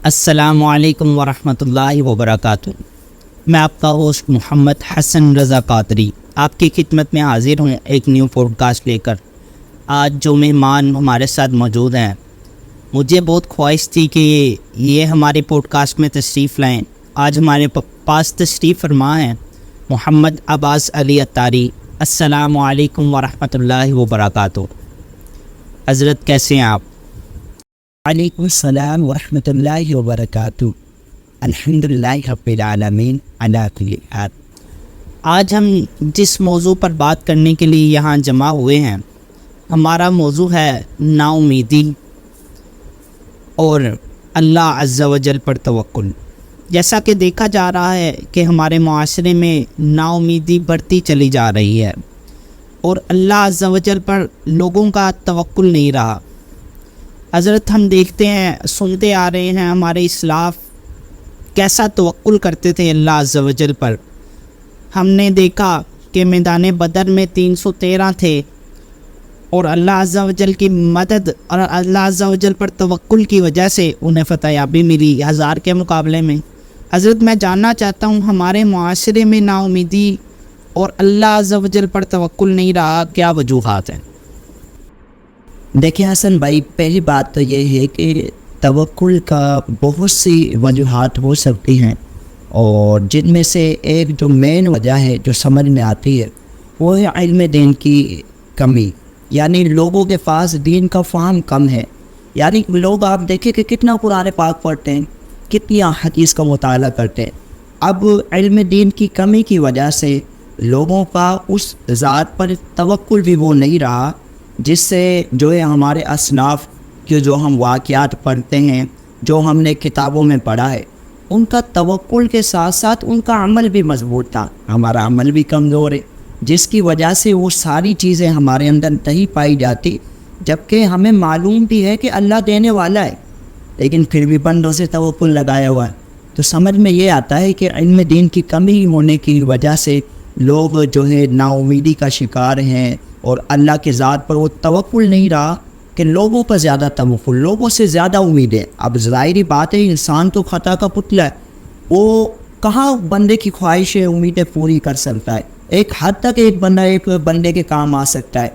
السلام علیکم ورحمۃ اللہ وبرکاتہ۔ میں آپ کا ہوسٹ محمد حسن رضا قادری آپ کی خدمت میں حاضر ہوں ایک نیو پوڈ کاسٹ لے کر۔ آج جو مہمان ہمارے ساتھ موجود ہیں، مجھے بہت خواہش تھی کہ یہ ہمارے پوڈ کاسٹ میں تشریف لائیں۔ آج ہمارے پاس تشریف فرما ہیں محمد عباس علی اتاری۔ السلام علیکم ورحمۃ اللہ وبرکاتہ۔ حضرت کیسے ہیں آپ؟ وعلیکم السلام ورحمۃ اللہ وبرکاتہ۔ الحمدللہ رب العالمین علی کل حال۔ آج ہم جس موضوع پر بات کرنے کے لیے یہاں جمع ہوئے ہیں، ہمارا موضوع ہے نا امیدی اور اللہ عز و جل پر توکل۔ جیسا کہ دیکھا جا رہا ہے کہ ہمارے معاشرے میں نا امیدی بڑھتی چلی جا رہی ہے اور اللہ عز و جل پر لوگوں کا توکل نہیں رہا۔ حضرت ہم دیکھتے ہیں، سنتے آ رہے ہیں، ہمارے اسلاف کیسا توکل کرتے تھے اللہ عز و جل پر۔ ہم نے دیکھا کہ میدان بدر میں 313 تھے اور اللہ عز و جل کی مدد اور اللہ عز و جل پر توکل کی وجہ سے انہیں فتح یابی ملی 1000 کے مقابلے میں۔ حضرت میں جاننا چاہتا ہوں، ہمارے معاشرے میں نا امیدی اور اللہ عز و جل پر توکل نہیں رہا، کیا وجوہات ہیں؟ دیکھیں حسن بھائی، پہلی بات تو یہ ہے کہ توکل کا بہت سی وجوہات ہو سکتی ہیں، اور جن میں سے ایک جو مین وجہ ہے جو سمجھ میں آتی ہے وہ ہے علم دین کی کمی۔ یعنی لوگوں کے پاس دین کا فہم کم ہے۔ یعنی لوگ آپ دیکھیں کہ کتنا قرآن پاک پڑھتے ہیں، کتنی حدیث کا مطالعہ کرتے ہیں، اب علم دین کی کمی کی وجہ سے لوگوں کا اس ذات پر توکل بھی وہ نہیں رہا جس سے جو ہے ہمارے اسلاف کے جو ہم واقعات پڑھتے ہیں، جو ہم نے کتابوں میں پڑھا ہے، ان کا توکل کے ساتھ ساتھ ان کا عمل بھی مضبوط تھا۔ ہمارا عمل بھی کمزور ہے، جس کی وجہ سے وہ ساری چیزیں ہمارے اندر نہیں پائی جاتی، جبکہ ہمیں معلوم بھی ہے کہ اللہ دینے والا ہے، لیکن پھر بھی بندوں سے توکل لگایا ہوا ہے۔ تو سمجھ میں یہ آتا ہے کہ علم دین کی کمی ہونے کی وجہ سے لوگ جو ہے نا امیدی کا شکار ہیں، اور اللہ کے ذات پر وہ توکل نہیں رہا کہ لوگوں پر زیادہ توکل، لوگوں سے زیادہ امید ہے۔ اب ظاہری بات ہے، انسان تو خطا کا پتلا ہے، وہ کہاں بندے کی خواہشیں امیدیں پوری کر سکتا ہے۔ ایک حد تک ایک بندے کے کام آ سکتا ہے،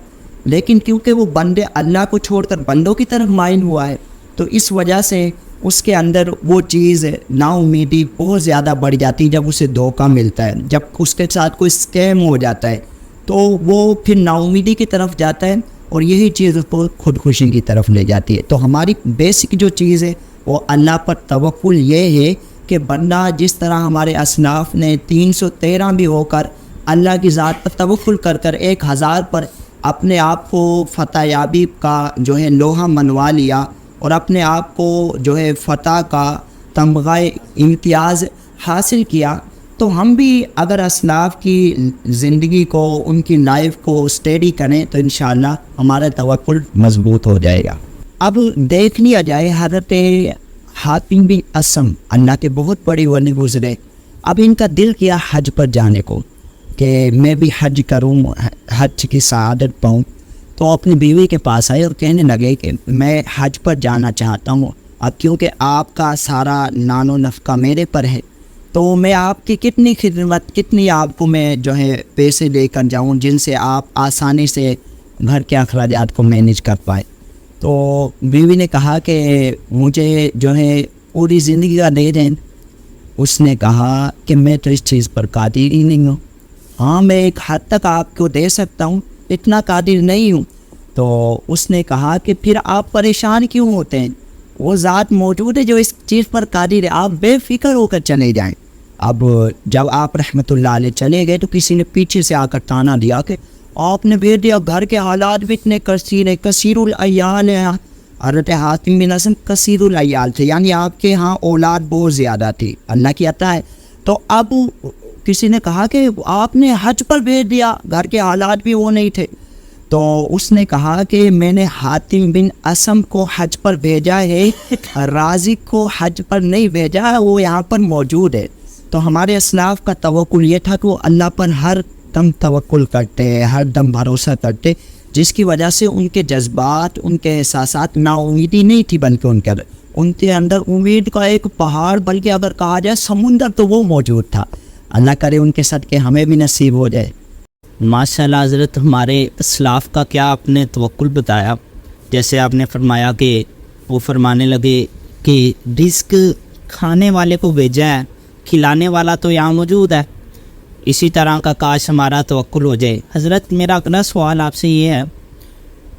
لیکن کیونکہ وہ بندے اللہ کو چھوڑ کر بندوں کی طرف مائل ہوا ہے، تو اس وجہ سے اس کے اندر وہ چیز نا امیدی بہت زیادہ بڑھ جاتی ہے۔ جب اسے دھوکہ ملتا ہے، جب اس کے ساتھ کوئی اسکیم ہو جاتا ہے، تو وہ پھر نا امیدی کی طرف جاتا ہے، اور یہی چیز اس کو خودکشی کی طرف لے جاتی ہے۔ تو ہماری بیسک جو چیز ہے وہ اللہ پر توکل یہ ہے کہ بندہ جس طرح ہمارے اسلاف نے 313 بھی ہو کر اللہ کی ذات پر توکل کر کر 1000 پر اپنے آپ کو فتح یابی کا جو ہے لوہا منوا لیا، اور اپنے آپ کو جو ہے فتح کا تمغہ امتیاز حاصل کیا، تو ہم بھی اگر اسلاف کی زندگی کو، ان کی لائف کو اسٹڈی کریں تو انشاءاللہ ہمارا توکل مضبوط ہو جائے گا۔ اب دیکھ لیا جائے، حضرت حاتم بن اسم اللہ کے بہت بڑی ولی گزرے، اب ان کا دل کیا حج پر جانے کو کہ میں بھی حج کروں، حج کی سعادت پاؤں، تو اپنی بیوی کے پاس آئے اور کہنے لگے کہ میں حج پر جانا چاہتا ہوں، اب کیونکہ آپ کا سارا نان و نفقہ میرے پر ہے، تو میں آپ کی کتنی خدمت، کتنی آپ کو میں جو ہے پیسے لے کر جاؤں جن سے آپ آسانی سے گھر کے اخراجات کو مینیج کر پائے۔ تو بیوی نے کہا کہ مجھے جو ہے پوری زندگی کا دے دیں۔ اس نے کہا کہ میں تو اس چیز پر قادر ہی نہیں ہوں، ہاں میں ایک حد تک آپ کو دے سکتا ہوں، اتنا قادر نہیں ہوں۔ تو اس نے کہا کہ پھر آپ پریشان کیوں ہوتے ہیں، وہ ذات موجود ہے جو اس چیز پر قادر ہے، آپ بے فکر ہو کر چلے جائیں۔ اب جب آپ رحمۃ اللہ علیہ چلے گئے تو کسی نے پیچھے سے آ کر تانا دیا کہ آپ نے بھیج دیا، گھر کے حالات بھی اتنے کثیر العیال ہیں۔ حضرت حاتم بن اسم کثیر العیال تھے، یعنی آپ کے ہاں اولاد بہت زیادہ تھی، اللہ کی عطا ہے۔ تو اب کسی نے کہا کہ آپ نے حج پر بھیج دیا، گھر کے حالات بھی وہ نہیں تھے۔ تو اس نے کہا کہ میں نے حاتم بن اسم کو حج پر بھیجا ہے، رازق کو حج پر نہیں بھیجا، وہ یہاں پر موجود ہے۔ تو ہمارے اسلاف کا توکل یہ تھا کہ وہ اللہ پر ہر دم توکل کرتے، ہر دم بھروسہ کرتے، جس کی وجہ سے ان کے جذبات، ان کے احساسات نا امیدی نہیں تھی، بلکہ ان کے اندر امید کا ایک پہاڑ، بلکہ اگر کہا جائے سمندر، تو وہ موجود تھا۔ اللہ کرے ان کے صدقے ہمیں بھی نصیب ہو جائے۔ ماشاء اللہ حضرت، ہمارے اسلاف کا کیا آپ نے توکل بتایا، جیسے آپ نے فرمایا کہ وہ فرمانے لگے کہ رزق کھانے والے کو بھیجا ہے، کھلانے والا تو یہاں موجود ہے۔ اسی طرح کا کاش ہمارا توکل ہو جائے۔ حضرت میرا اگلا سوال آپ سے یہ ہے،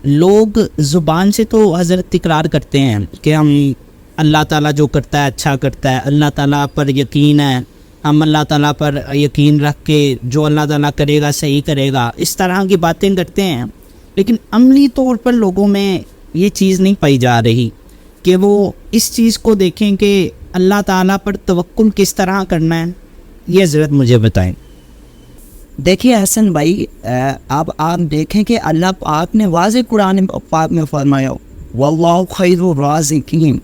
لوگ زبان سے تو حضرت تکرار کرتے ہیں کہ ہم اللہ تعالیٰ جو کرتا ہے اچھا کرتا ہے، اللہ تعالیٰ پر یقین ہے، ہم اللہ تعالیٰ پر یقین رکھ کے جو اللہ تعالیٰ کرے گا صحیح کرے گا، اس طرح کی باتیں کرتے ہیں، لیکن عملی طور پر لوگوں میں یہ چیز نہیں پائی جا رہی کہ وہ اس چیز کو دیکھیں کہ اللہ تعالیٰ پر توکل کس طرح کرنا ہے۔ یہ حضرت مجھے بتائیں۔ دیکھیے حسن بھائی، اب آپ دیکھیں کہ اللہ پاک نے واضح قرآن پاک میں فرمایا واللہ خیر الرازقین،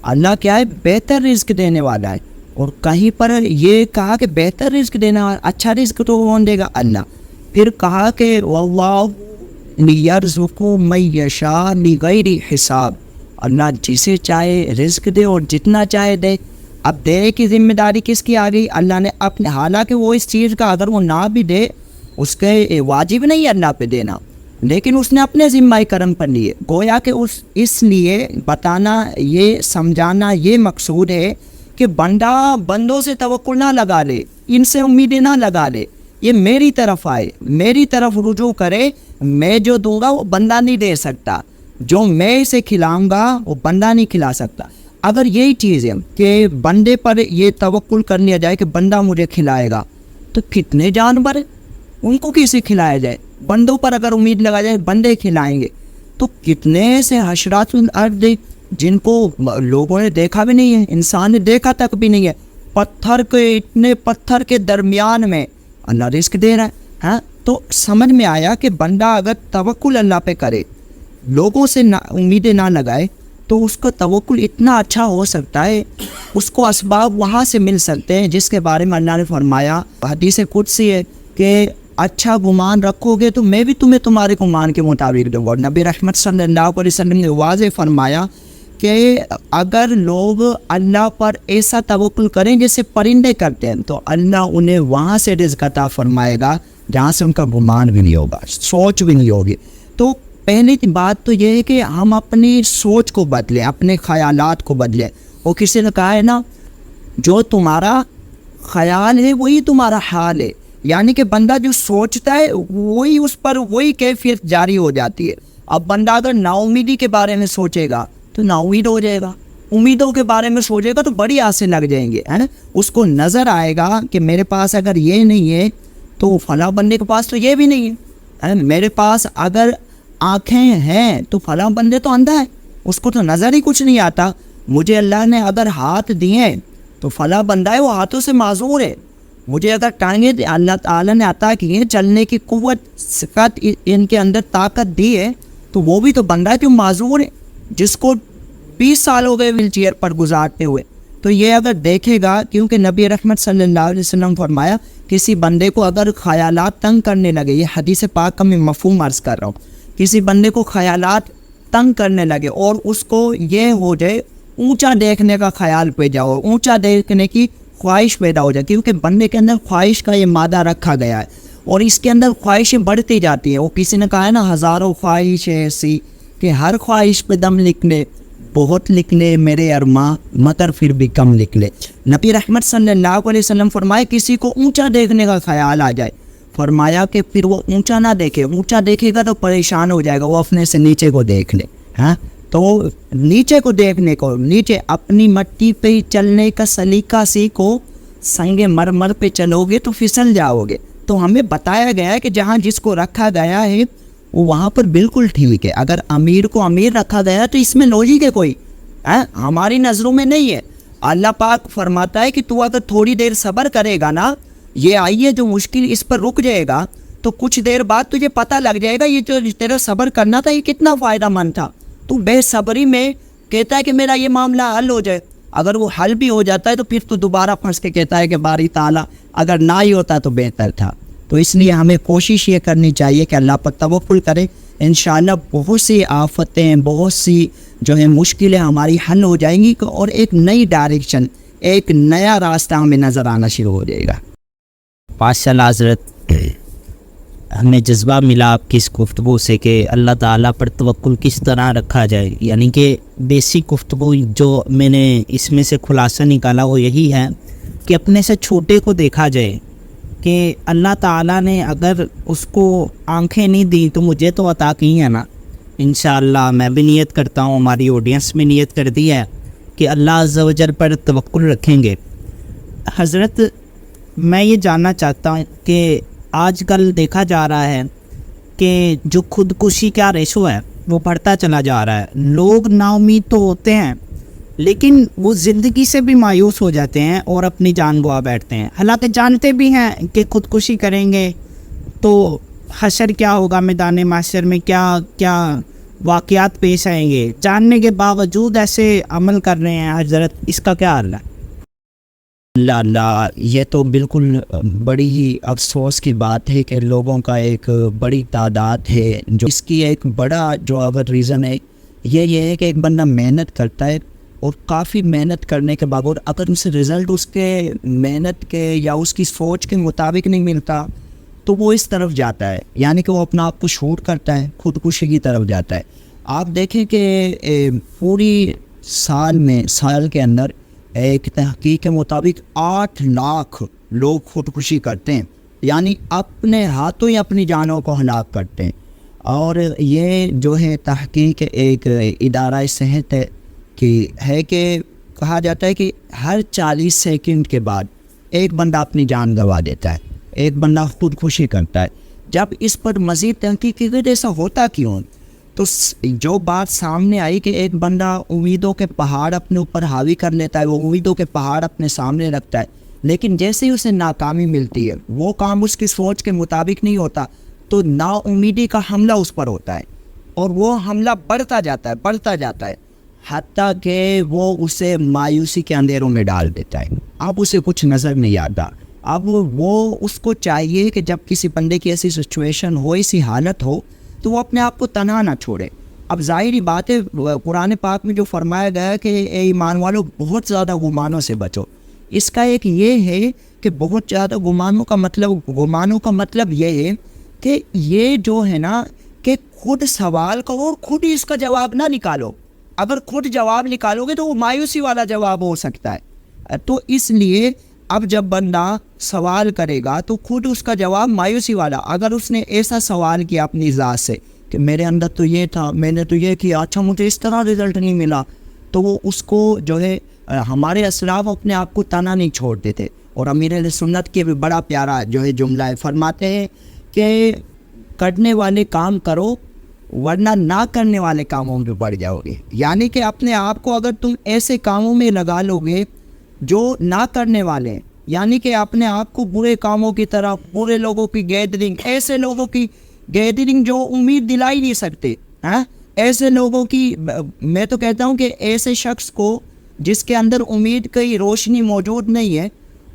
اللہ کیا ہے؟ بہتر رزق دینے والا ہے۔ اور کہیں پر یہ کہا کہ بہتر رزق دینا، اچھا رزق تو کون دے گا؟ اللہ۔ پھر کہا کہ واللہ یرزق من یشاء بغیر حساب، اللہ جسے چاہے رزق دے اور جتنا چاہے دے۔ اب دے کی ذمہ داری کس کی آ گئی؟ اللہ نے اپنے، حالانکہ وہ اس چیز کا اگر وہ نہ بھی دے، اس کے واجب نہیں ہے اللہ پہ دینا، لیکن اس نے اپنے ذمہ کرم پر لیے، گویا کہ اس لیے بتانا، یہ سمجھانا، یہ مقصود ہے کہ بندہ بندوں سے توقع نہ لگا لے، ان سے امیدیں نہ لگا لے، یہ میری طرف آئے، میری طرف رجوع کرے، میں جو دوں گا وہ بندہ نہیں دے سکتا، جو میں اسے کھلاؤں گا وہ بندہ نہیں کھلا سکتا۔ اگر یہی چیز ہے کہ بندے پر یہ توکل کر لیا جائے کہ بندہ مجھے کھلائے گا، تو کتنے جانور ہیں ان کو کیسے کھلایا جائے؟ بندوں پر اگر امید لگا جائے بندے کھلائیں گے، تو کتنے سے حشرات الارض جن کو لوگوں نے دیکھا بھی نہیں ہے، انسان نے دیکھا تک بھی نہیں ہے، پتھر کے، اتنے پتھر کے درمیان میں اللہ رزق دے رہا ہے۔ ہاں، تو سمجھ میں آیا کہ بندہ اگر توکل اللہ پہ کرے، لوگوں سے امیدیں نہ لگائے، تو اس کا توکل اتنا اچھا ہو سکتا ہے، اس کو اسباب وہاں سے مل سکتے ہیں جس کے بارے میں اللہ نے فرمایا، حدیث قدسی ہے کہ اچھا گمان رکھو گے تو میں بھی تمہیں تمہارے گمان کے مطابق دوں گا۔ نبی رحمت صلی اللہ علیہ وسلم نے واضح فرمایا کہ اگر لوگ اللہ پر ایسا توکل کریں جیسے پرندے کرتے ہیں، تو اللہ انہیں وہاں سے رزق عطا فرمائے گا جہاں سے ان کا گمان بھی نہیں ہوگا، سوچ بھی نہیں ہوگی۔ تو پہلی بات تو یہ ہے کہ ہم اپنی سوچ کو بدلیں، اپنے خیالات کو بدلیں۔ وہ کسی نے کہا ہے نا، جو تمہارا خیال ہے وہی تمہارا حال ہے، یعنی کہ بندہ جو سوچتا ہے وہی اس پر وہی کیفیت جاری ہو جاتی ہے۔ اب بندہ اگر نا امیدی کے بارے میں سوچے گا تو نا امید ہو جائے گا، امیدوں کے بارے میں سوچے گا تو بڑی آسیں لگ جائیں گے، ہے نا۔ اس کو نظر آئے گا کہ میرے پاس اگر یہ نہیں ہے تو فلاں بندے کے پاس تو یہ بھی نہیں ہے، میرے پاس اگر آنکھیں ہیں تو فلاں بندے تو اندھا ہے، اس کو تو نظر ہی کچھ نہیں آتا، مجھے اللہ نے اگر ہاتھ دیے تو فلاں بندہ ہے وہ ہاتھوں سے معذور ہے، مجھے اگر ٹانگیں اللہ تعالیٰ نے عطا کی ہیں، چلنے کی قوت، سکت ان کے اندر طاقت دی ہے، تو وہ بھی تو بندہ ہے جو معذور ہے، جس کو 20 سال ہو گئے ویل چیئر پر گزارتے ہوئے۔ تو یہ اگر دیکھے گا، کیونکہ نبی رحمت صلی اللہ علیہ وسلم فرمایا کسی بندے کو اگر خیالات تنگ کرنے لگے، یہ حدیث پاک کا میں مفہوم عرض کر رہا ہوں، کسی بندے کو خیالات تنگ کرنے لگے اور اس کو یہ ہو جائے اونچا دیکھنے کا خیال پیدا ہو، اونچا دیکھنے کی خواہش پیدا ہو جائے، کیونکہ بندے کے اندر خواہش کا یہ مادہ رکھا گیا ہے اور اس کے اندر خواہشیں بڑھتی جاتی ہیں۔ وہ کسی نے کہا ہے نا، ہزاروں خواہشیں ایسی کہ ہر خواہش پہ دم لکھ لے، بہت لکھ لے میرے ارماں مگر پھر بھی کم لکھ لے۔ نبی رحمت صلی اللہ علیہ وسلم فرمائے کسی کو اونچا دیکھنے کا خیال آ جائے، فرمایا کہ پھر وہ اونچا نہ دیکھے، اونچا دیکھے گا تو پریشان ہو جائے گا، وہ اپنے سے نیچے کو دیکھ لے۔ ہاں، تو نیچے کو دیکھنے کو، نیچے اپنی مٹی پہ چلنے کا سلیقہ سیکھو، سنگ مرمر پہ چلو گے تو پھسل جاؤ گے۔ تو ہمیں بتایا گیا ہے کہ جہاں جس کو رکھا گیا ہے وہ وہاں پر بالکل ٹھیک ہے۔ اگر امیر کو امیر رکھا گیا تو اس میں لوجک ہے کوئی، ہماری نظروں میں نہیں ہے۔ اللہ پاک فرماتا ہے کہ تو اگر تھوڑی دیر صبر کرے گا نا، یہ آئیے جو مشکل اس پر رک جائے گا تو کچھ دیر بعد تجھے پتہ لگ جائے گا یہ جو تیرا صبر کرنا تھا یہ کتنا فائدہ مند تھا۔ تو بے صبری میں کہتا ہے کہ میرا یہ معاملہ حل ہو جائے، اگر وہ حل بھی ہو جاتا ہے تو پھر تو دوبارہ پھنس کے کہتا ہے کہ باری تعالیٰ اگر نہ ہی ہوتا تو بہتر تھا۔ تو اس لیے ہمیں کوشش یہ کرنی چاہیے کہ اللہ پر توکل کرے انشاءاللہ بہت سی آفتیں، بہت سی جو ہے مشکلیں ہماری حل ہو جائیں گی، اور ایک نئی ڈائریکشن، ایک نیا راستہ ہمیں نظر آنا شروع ہو جائے گا۔ ماشاء اللہ حضرت، ہمیں جذبہ ملا آپ کی اس گفتگو سے کہ اللہ تعالیٰ پر توکل کس طرح رکھا جائے، یعنی کہ بیسک گفتگو جو میں نے اس میں سے خلاصہ نکالا وہ یہی ہے کہ اپنے سے چھوٹے کو دیکھا جائے کہ اللہ تعالیٰ نے اگر اس کو آنکھیں نہیں دی تو مجھے تو عطا کی ہے نا۔ انشاءاللہ میں بھی نیت کرتا ہوں، ہماری آڈینس میں نیت کر دی ہے کہ اللہ عز و جل پر توکل رکھیں گے۔ حضرت میں یہ جاننا چاہتا ہوں کہ آج کل دیکھا جا رہا ہے کہ جو خودکشی کا ریشو ہے وہ بڑھتا چلا جا رہا ہے، لوگ نا امید تو ہوتے ہیں لیکن وہ زندگی سے بھی مایوس ہو جاتے ہیں اور اپنی جان گوا بیٹھتے ہیں، حالانکہ جانتے بھی ہیں کہ خودکشی کریں گے تو حشر کیا ہوگا، میدان محشر میں کیا کیا واقعات پیش آئیں گے، جاننے کے باوجود ایسے عمل کر رہے ہیں۔ حضرت اس کا کیا حل ہے؟ اللہ، یہ تو بالکل بڑی ہی افسوس کی بات ہے کہ لوگوں کا ایک بڑی تعداد ہے جو اس کی ایک بڑا جو اگر ریزن ہے یہ ہے کہ ایک بندہ محنت کرتا ہے اور کافی محنت کرنے کے باوجود اگر اسے رزلٹ اس کے محنت کے یا اس کی سوچ کے مطابق نہیں ملتا تو وہ اس طرف جاتا ہے، یعنی کہ وہ اپنا آپ کو شوٹ کرتا ہے، خودکشی کی طرف جاتا ہے۔ آپ دیکھیں کہ پوری سال کے اندر ایک تحقیق کے مطابق 8 لاکھ لوگ خودکشی کرتے ہیں، یعنی اپنے ہاتھوں ہی اپنی جانوں کو ہلاک کرتے ہیں۔ اور یہ جو ہے تحقیق ایک ادارہ صحت ہے کہ کہا جاتا ہے کہ ہر 40 سیکنڈ کے بعد ایک بندہ اپنی جان گنوا دیتا ہے، ایک بندہ خودکشی کرتا ہے۔ جب اس پر مزید تحقیق کی گئی ایسا ہوتا کیوں، تو جو بات سامنے آئی کہ ایک بندہ امیدوں کے پہاڑ اپنے اوپر حاوی کر لیتا ہے، وہ امیدوں کے پہاڑ اپنے سامنے رکھتا ہے، لیکن جیسے ہی اسے ناکامی ملتی ہے، وہ کام اس کی سوچ کے مطابق نہیں ہوتا تو نا امیدی کا حملہ اس پر ہوتا ہے، اور وہ حملہ بڑھتا جاتا ہے حتیٰ کہ وہ اسے مایوسی کے اندھیروں میں ڈال دیتا ہے۔ اب اسے کچھ نظر نہیں آتا، اب وہ اس کو چاہیے کہ جب کسی بندے کی ایسی سچویشن ہو، ایسی حالت ہو، تو وہ اپنے آپ کو تنہا نہ چھوڑے۔ اب ظاہری بات ہے قرآن پاک میں جو فرمایا گیا ہے کہ اے ایمان والو بہت زیادہ گمانوں سے بچو، اس کا ایک یہ ہے کہ بہت زیادہ گمانوں کا مطلب یہ ہے کہ یہ جو ہے نا کہ خود سوال کرو اور خود ہی اس کا جواب نہ نکالو۔ اگر خود جواب نکالو گے تو وہ مایوسی والا جواب ہو سکتا ہے، تو اس لیے اب جب بندہ سوال کرے گا تو خود اس کا جواب مایوسی والا۔ اگر اس نے ایسا سوال کیا اپنی ذات سے کہ میرے اندر تو یہ تھا، میں نے تو یہ کیا، اچھا مجھے اس طرح رزلٹ نہیں ملا، تو وہ اس کو جو ہے ہمارے اسلاف اپنے آپ کو تنہا نہیں چھوڑتے تھے۔ اور امیر اہل سنت کے بھی بڑا پیارا جو ہے جملہ ہے، فرماتے ہیں کہ کرنے والے کام کرو ورنہ نہ کرنے والے کاموں میں پڑ جاؤ گے، یعنی کہ اپنے آپ کو اگر تم ایسے کاموں میں لگا لو گے جو نہ کرنے والے ہیں، یعنی کہ اپنے آپ کو برے کاموں کی طرف، برے لوگوں کی گیدرنگ، ایسے لوگوں کی گیدرنگ جو امید دلا ہی نہیں سکتے، ایسے لوگوں کی، میں تو کہتا ہوں کہ ایسے شخص کو جس کے اندر امید کی روشنی موجود نہیں ہے،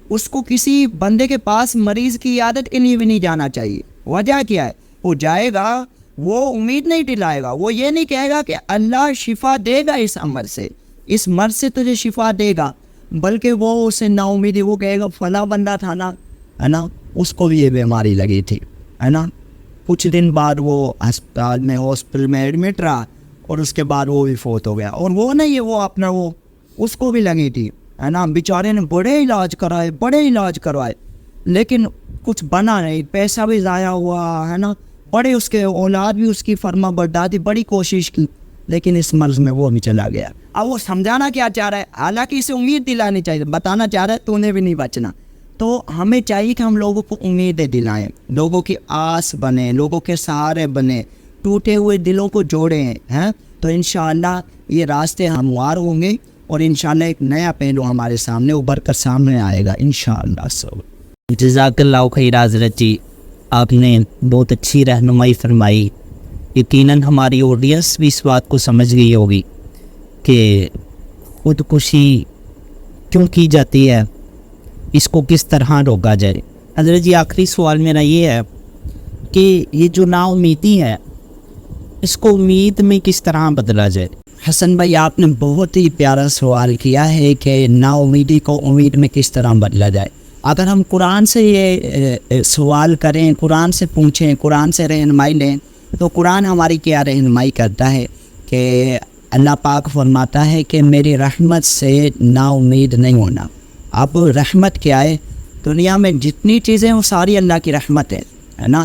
اس کو کسی بندے کے پاس مریض کی عیادت کے لیے بھی نہیں جانا چاہیے۔ وجہ کیا ہے؟ وہ جائے گا، وہ امید نہیں دلائے گا، وہ یہ نہیں کہے گا کہ اللہ شفا دے گا اس عمر سے، اس مرض سے تجھے شفا دے گا، بلکہ وہ اسے نا امیدی، وہ کہے گا فلاں بندہ تھا نا، ہے نا، اس کو بھی یہ بیماری لگی تھی، ہے نا، کچھ دن بعد وہ ہاسپٹل میں ایڈمٹ رہا اور اس کے بعد وہ بھی فوت ہو گیا۔ اور وہ نہیں ہے، وہ اپنا وہ اس کو بھی لگی تھی، ہے نا، بیچارے نے بڑے علاج کروائے لیکن کچھ بنا نہیں، پیسہ بھی ضائع ہوا، ہے نا، بڑے اس کے اولاد بھی اس کی فرما بردار تھی، بڑی کوشش کی، لیکن اس مرض میں وہ بھی چلا گیا۔ اب وہ سمجھانا کیا چاہ رہا ہے؟ حالانکہ اسے امید دلانی چاہیے، بتانا چاہ رہا ہے تو نے بھی نہیں بچنا۔ تو ہمیں چاہیے کہ ہم لوگوں کو امیدیں دلائیں، لوگوں کی آس بنیں، لوگوں کے سہارے بنیں، ٹوٹے ہوئے دلوں کو جوڑیں، ہیں تو انشاءاللہ یہ راستے ہموار ہوں گے اور انشاءاللہ ایک نیا پہلو ہمارے سامنے ابھر کر سامنے آئے گا انشاءاللہ۔ جزاک اللہ خیر حضرت جی، آپ نے بہت اچھی رہنمائی فرمائی۔ یقیناً ہماری آڈینس بھی اس بات کو سمجھ گئی ہوگی کہ خودکشی کیوں کی جاتی ہے، اس کو کس طرح روکا جائے۔ حضرت جی آخری سوال میرا یہ ہے کہ یہ جو نا امیدی ہے اس کو امید میں کس طرح بدلا جائے؟ حسن بھائی آپ نے بہت ہی پیارا سوال کیا ہے کہ نا امیدی کو امید میں کس طرح بدلا جائے۔ اگر ہم قرآن سے یہ سوال کریں، قرآن سے پوچھیں، قرآن سے رہنمائی لیں، تو قرآن ہماری کیا رہنمائی کرتا ہے کہ اللہ پاک فرماتا ہے کہ میری رحمت سے نا امید نہیں ہونا۔ اب رحمت کیا ہے؟ دنیا میں جتنی چیزیں وہ ساری اللہ کی رحمت ہے نا۔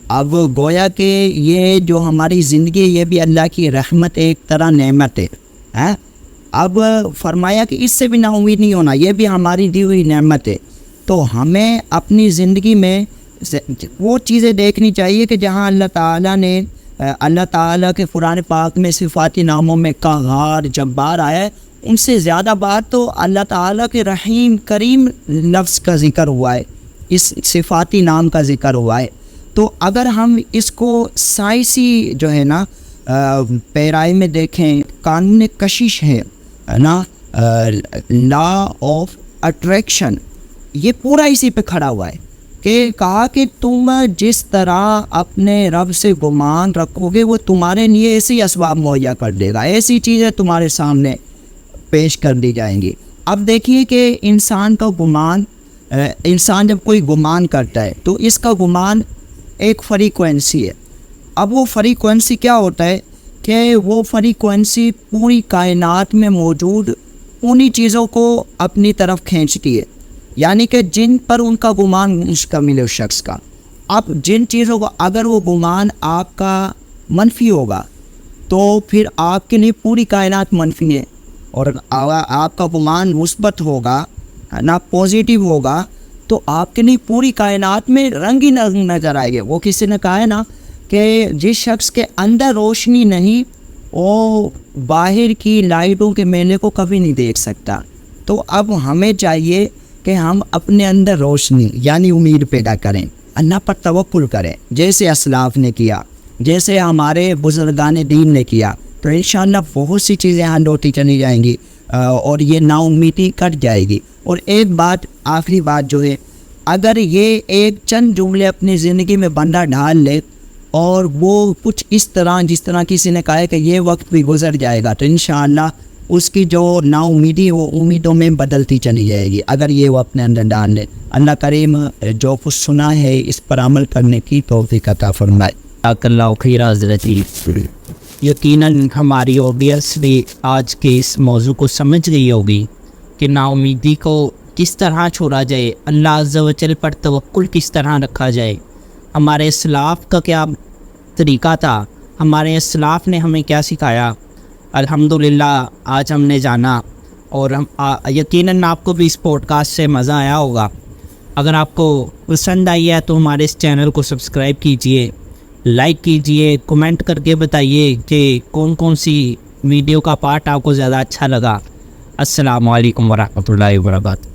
اب گویا کہ یہ جو ہماری زندگی یہ بھی اللہ کی رحمت ایک طرح نعمت ہے۔ اب فرمایا کہ اس سے بھی نا امید نہیں ہونا، یہ بھی ہماری دی ہوئی نعمت ہے۔ تو ہمیں اپنی زندگی میں وہ چیزیں دیکھنی چاہیے کہ جہاں اللہ تعالیٰ کے قرآن پاک میں صفاتی ناموں میں قہار، جبار آیا ہے، ان سے زیادہ بات تو اللہ تعالیٰ کے رحیم کریم لفظ کا ذکر ہوا ہے، اس صفاتی نام کا ذکر ہوا ہے۔ تو اگر ہم اس کو سائنسی جو ہے نا پیرائی میں دیکھیں، قانون کشش ہے نا، لا آف اٹریکشن، یہ پورا اسی پہ کھڑا ہوا ہے کہ کہا کہ تم جس طرح اپنے رب سے گمان رکھو گے وہ تمہارے لیے ایسی اسباب مہیا کر دے گا، ایسی چیزیں تمہارے سامنے پیش کر دی جائیں گی۔ اب دیکھیے کہ انسان کا گمان، انسان جب کوئی گمان کرتا ہے تو اس کا گمان ایک فریکوینسی ہے۔ اب وہ فریکوینسی کیا ہوتا ہے کہ وہ فریکوینسی پوری کائنات میں موجود انہی چیزوں کو اپنی طرف کھینچتی ہے، یعنی کہ جن پر ان کا گمان مشتمل ہے اس شخص کا۔ اب جن چیزوں کو اگر وہ گمان آپ کا منفی ہوگا تو پھر آپ کے لیے پوری کائنات منفی ہے، اور آپ کا گمان مثبت ہوگا نا، پازیٹیو ہوگا، تو آپ کے لیے پوری کائنات میں رنگ ہی نظر آئے گے۔ وہ کسی نے کہا ہے نا کہ جس شخص کے اندر روشنی نہیں وہ باہر کی لائٹوں کے میلے کو کبھی نہیں دیکھ سکتا۔ تو اب ہمیں چاہیے کہ ہم اپنے اندر روشنی یعنی امید پیدا کریں، اللہ پر توکل کریں، جیسے اسلاف نے کیا، جیسے ہمارے بزرگان دین نے کیا، تو انشاءاللہ بہت سی چیزیں حل ہوتی چلی جائیں گی اور یہ نا امیدی کٹ جائے گی۔ اور ایک بات، آخری بات جو ہے، اگر یہ ایک چند جملے اپنی زندگی میں بندہ ڈال لے اور وہ کچھ اس طرح جس طرح کسی نے کہا ہے کہ یہ وقت بھی گزر جائے گا، تو انشاءاللہ اس کی جو نا امیدی وہ امیدوں میں بدلتی چلی جائے گی، اگر یہ وہ اپنے اندر ڈال لے۔ اللہ کریم جو کچھ سنا ہے اس پر عمل کرنے کی توفیق عطا فرمائے۔ اللہ خیر حضرت، یقیناً ہماری آڈینس بھی آج کے اس موضوع کو سمجھ گئی ہوگی کہ نا امیدی کو کس طرح چھوڑا جائے، اللہ عز و جل پر توکل کس طرح رکھا جائے، ہمارے اسلاف کا کیا طریقہ تھا، ہمارے اسلاف نے ہمیں کیا سکھایا۔ الحمدللہ آج ہم نے جانا، اور ہم یقیناً آپ کو بھی اس پوڈ کاسٹ سے مزہ آیا ہوگا۔ اگر آپ کو پسند آئی ہے تو ہمارے اس چینل کو سبسکرائب کیجئے، لائک کیجئے، کمنٹ کر کے بتائیے کہ کون سی ویڈیو کا پارٹ آپ کو زیادہ اچھا لگا۔ السلام علیکم ورحمۃ اللہ وبرکاتہ۔